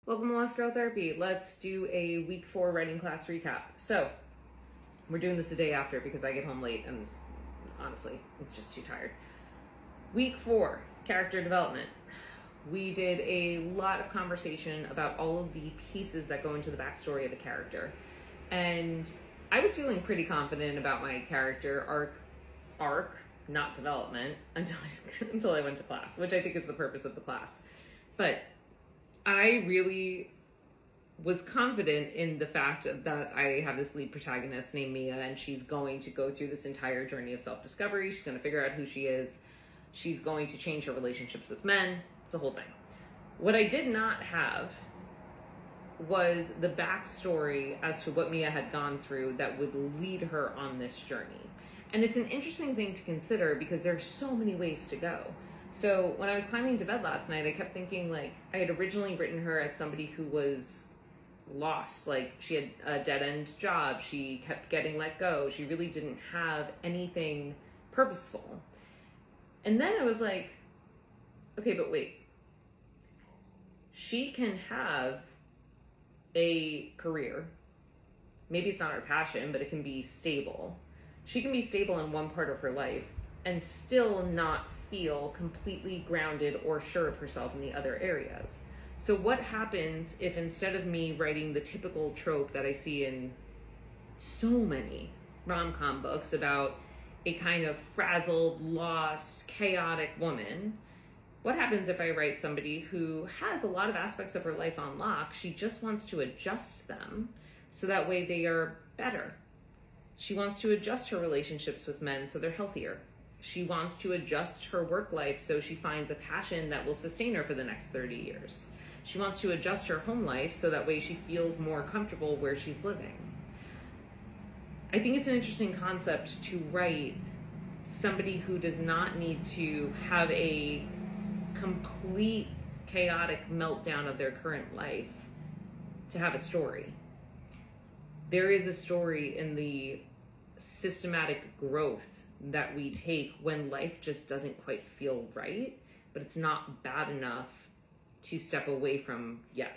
Welcome to Lost Girl Therapy. Let's do a week 4 writing class recap. So, we're doing this the day after because I get home late and honestly, I'm just too tired. Week 4, character development. We did a lot of conversation about all of the pieces that go into the backstory of a character. And I was feeling pretty confident about my character arc, not development, until I went to class, which I think is the purpose of the class. But I really was confident in the fact that I have this lead protagonist named Mia, and she's going to go through this entire journey of self-discovery. She's going to figure out who she is. She's going to change her relationships with men. It's a whole thing. What I did not have was the backstory as to what Mia had gone through that would lead her on this journey. And it's an interesting thing to consider because there's so many ways to go. So when I was climbing into bed last night, I kept thinking, like, I had originally written her as somebody who was lost. Like, she had a dead-end job. She kept getting let go. She really didn't have anything purposeful. And then I was like, okay, but wait. She can have a career. Maybe it's not her passion, but it can be stable. She can be stable in one part of her life and still not feel completely grounded or sure of herself in the other areas. So what happens if instead of me writing the typical trope that I see in so many rom-com books about a kind of frazzled, lost, chaotic woman, what happens if I write somebody who has a lot of aspects of her life on lock? She just wants to adjust them so that way they are better. She wants to adjust her relationships with men so they're healthier. She wants to adjust her work life so she finds a passion that will sustain her for the next 30 years. She wants to adjust her home life so that way she feels more comfortable where she's living. I think it's an interesting concept to write somebody who does not need to have a complete chaotic meltdown of their current life to have a story. There is a story in the systematic growth that we take when life just doesn't quite feel right, but it's not bad enough to step away from yet.